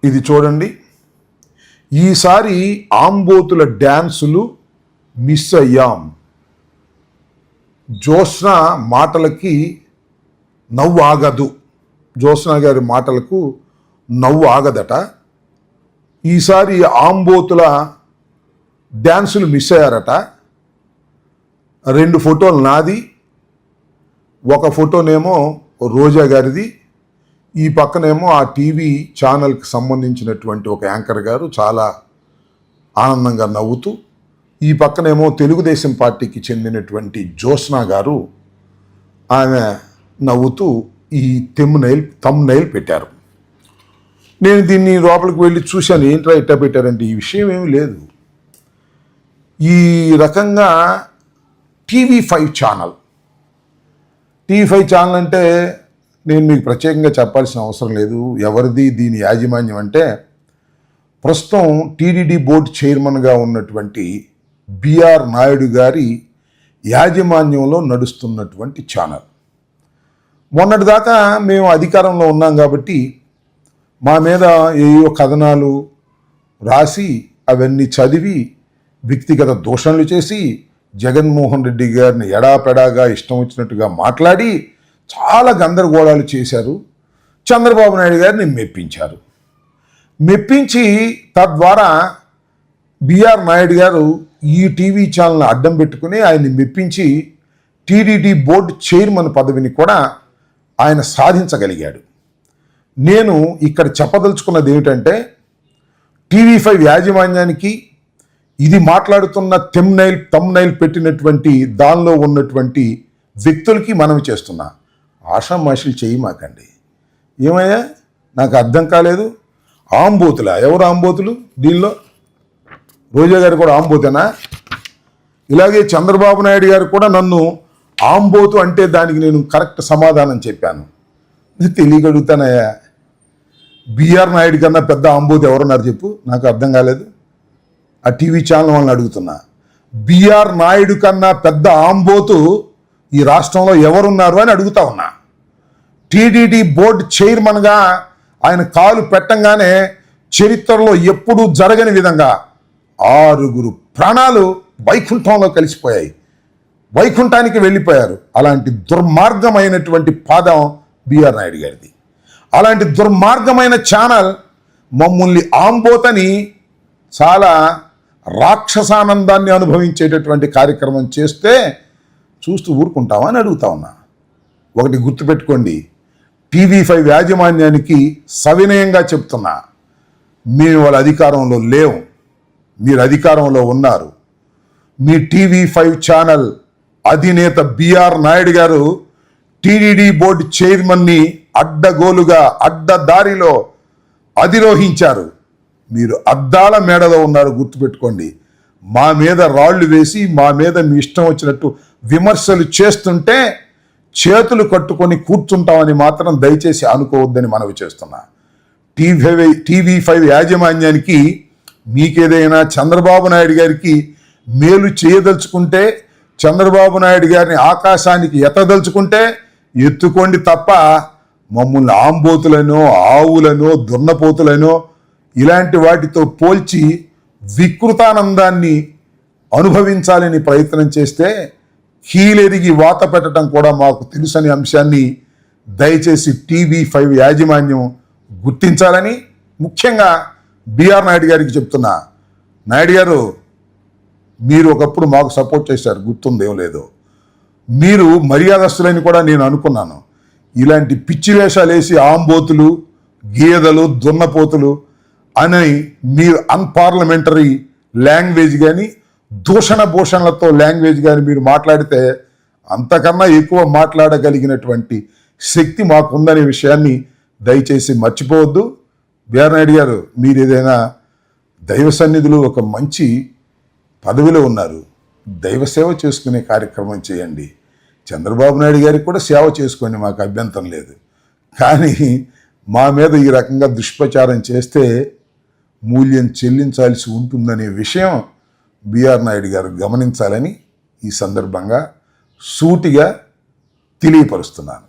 ఇది చూడండి. ఈసారి ఆంబోతుల డ్యాన్సులు మిస్ అయ్యాం. జ్యోత్స్న మాటలకి నవ్వు ఆగదు. జ్యోత్స్న గారి మాటలకు నవ్వు ఆగదట. ఈసారి ఆంబోతుల డ్యాన్సులు మిస్ అయ్యారట. 2 ఫోటోలు నాది, ఒక ఫోటోనేమో రోజా గారిది, ఈ పక్కనేమో ఆ టీవీ ఛానల్కి సంబంధించినటువంటి ఒక యాంకర్ గారు చాలా ఆనందంగా నవ్వుతూ, ఈ పక్కనేమో తెలుగుదేశం పార్టీకి చెందినటువంటి జ్యోత్స్న గారు ఆమె నవ్వుతూ ఈ థంబ్నెయిల్ పెట్టారు. నేను దీన్ని లోపలికి వెళ్ళి చూశాను, ఏంట్రా ఇట్టా పెట్టారంటే ఈ విషయం ఏమీ లేదు. ఈ రకంగా టీవీ5 ఛానల్ అంటే నేను మీకు ప్రత్యేకంగా చెప్పాల్సిన అవసరం లేదు. ఎవరిది దీని యాజమాన్యం అంటే ప్రస్తుతం టీడీడీ బోర్డు చైర్మన్గా ఉన్నటువంటి బిఆర్ నాయుడు గారి యాజమాన్యంలో నడుస్తున్నటువంటి ఛానల్. మొన్నటిదాకా మేము అధికారంలో ఉన్నాం కాబట్టి మా మీద ఏవో కథనాలు రాసి అవన్నీ చదివి వ్యక్తిగత దూషణలు చేసి జగన్మోహన్ రెడ్డి గారిని ఎడాపెడాగా ఇష్టం వచ్చినట్టుగా మాట్లాడి చాలా గందరగోళాలు చేశారు. చంద్రబాబు నాయుడు గారిని మెప్పించి తద్వారా బిఆర్ నాయుడు గారు ఈ టీవీ ఛానల్ని అడ్డం పెట్టుకుని ఆయన్ని మెప్పించి టీడీడీ బోర్డు చైర్మన్ పదవిని కూడా ఆయన సాధించగలిగాడు. నేను ఇక్కడ చెప్పదలుచుకున్నది ఏమిటంటే టీవీ5 యాజమాన్యానికి ఇది మాట్లాడుతున్న థంబ్నెయిల్ పెట్టినటువంటి దానిలో ఉన్నటువంటి వ్యక్తులకి మనవి చేస్తున్నా, ఆషామాషీలు చేయి మాకండి. ఏమయ్యా నాకు అర్థం కాలేదు. ఆంబోతులా? ఎవరు ఆంబోతులు? దీనిలో రోజా గారు కూడా ఆంబోతేనా? ఇలాగే చంద్రబాబు నాయుడు గారు కూడా నన్ను ఆంబోతు అంటే దానికి నేను కరెక్ట్ సమాధానం చెప్పాను. తెలియగలుగుతానయ్యా. బిఆర్ నాయుడు కన్నా పెద్ద ఆంబోతు ఎవరున్నారు చెప్పు, నాకు అర్థం కాలేదు. ఆ టీవీ ఛానల్ వాళ్ళని అడుగుతున్నా, బిఆర్ నాయుడు కన్నా పెద్ద ఆంబోతు ఈ రాష్ట్రంలో ఎవరున్నారు అని అడుగుతా ఉన్నా. టీడీడీ బోర్డు చైర్మన్గా ఆయన కాలు పెట్టంగానే చరిత్రలో ఎప్పుడూ జరగని విధంగా 6 ప్రాణాలు వైకుంఠంలో కలిసిపోయాయి, వైకుంఠానికి వెళ్ళిపోయారు. అలాంటి దుర్మార్గమైనటువంటి పాదం బిఆర్ నాయుడు గారిది. అలాంటి దుర్మార్గమైన ఛానల్ మమ్మల్ని ఆంబోతని చాలా రాక్షసానందాన్ని అనుభవించేటటువంటి కార్యక్రమం చేస్తే చూస్తూ ఊరుకుంటామా అని అడుగుతా ఉన్నా. ఒకటి గుర్తుపెట్టుకోండి, టీవీ5 యాజమాన్యానికి సవినయంగా చెప్తున్నా, మేము వాళ్ళ అధికారంలో లేవు, మీరు అధికారంలో ఉన్నారు. మీ టీవీ5 ఛానల్ అధినేత బిఆర్ నాయుడు గారు టీడీడీ బోర్డు చైర్మన్ని అడ్డగోలుగా అడ్డదారిలో అధిరోహించారు. మీరు అద్దాల మేడలో ఉన్నారు, గుర్తుపెట్టుకోండి. మా మీద రాళ్లు వేసి మా మీద మీ ఇష్టం వచ్చినట్టు విమర్శలు చేస్తుంటే చేతులు కట్టుకొని కూర్చుంటామని మాత్రం దయచేసి అనుకోవద్దని మనవి చేస్తున్నా. టీవీ5 యాజమాన్యానికి మీకేదైనా చంద్రబాబు నాయుడు గారికి మేలు చేయదలుచుకుంటే, చంద్రబాబు నాయుడు గారిని ఆకాశానికి ఎత్తదలుచుకుంటే ఎత్తుకోండి తప్ప మమ్మల్ని ఆంబోతులనో ఆవులనో దున్నపోతులనో ఇలాంటి వాటితో పోల్చి వికృతానందాన్ని అనుభవించాలని ప్రయత్నం చేస్తే కీలెరిగి వాత పెట్టడం కూడా మాకు తెలుసనే అంశాన్ని దయచేసి టీవీ5 యాజమాన్యం గుర్తించాలని ముఖ్యంగా బిఆర్ నాయుడు గారికి చెప్తున్నా. నాయుడు గారు, మీరు ఒకప్పుడు మాకు సపోర్ట్ చేశారు, గుర్తుందేం లేదో. మీరు మర్యాదస్తులని కూడా నేను అనుకున్నాను. ఇలాంటి పిచ్చి వేషాలు వేసి ఆంబోతులు గేదెలు దున్నపోతులు అని మీరు అన్పార్లమెంటరీ లాంగ్వేజ్ కానీ దూషణ భూషణలతో లాంగ్వేజ్ కానీ మీరు మాట్లాడితే అంతకన్నా ఎక్కువ మాట్లాడగలిగినటువంటి శక్తి మాకుందనే విషయాన్ని దయచేసి మర్చిపోవద్దు. బిఆర్ నాయుడు గారు, మీరు ఏదైనా దైవ సన్నిధిలో ఒక మంచి పదవిలో ఉన్నారు, దైవ సేవ చేసుకునే కార్యక్రమం చేయండి. చంద్రబాబు నాయుడు గారికి కూడా సేవ చేసుకోండి, మాకు అభ్యంతరం లేదు. కానీ మా మీద ఈ రకంగా దుష్ప్రచారం చేస్తే మూల్యం చెల్లించాల్సి ఉంటుందనే విషయం బిఆర్ నాయుడు గారు గమనించాలని ఈ సందర్భంగా సూటిగా తెలియపరుస్తున్నాను.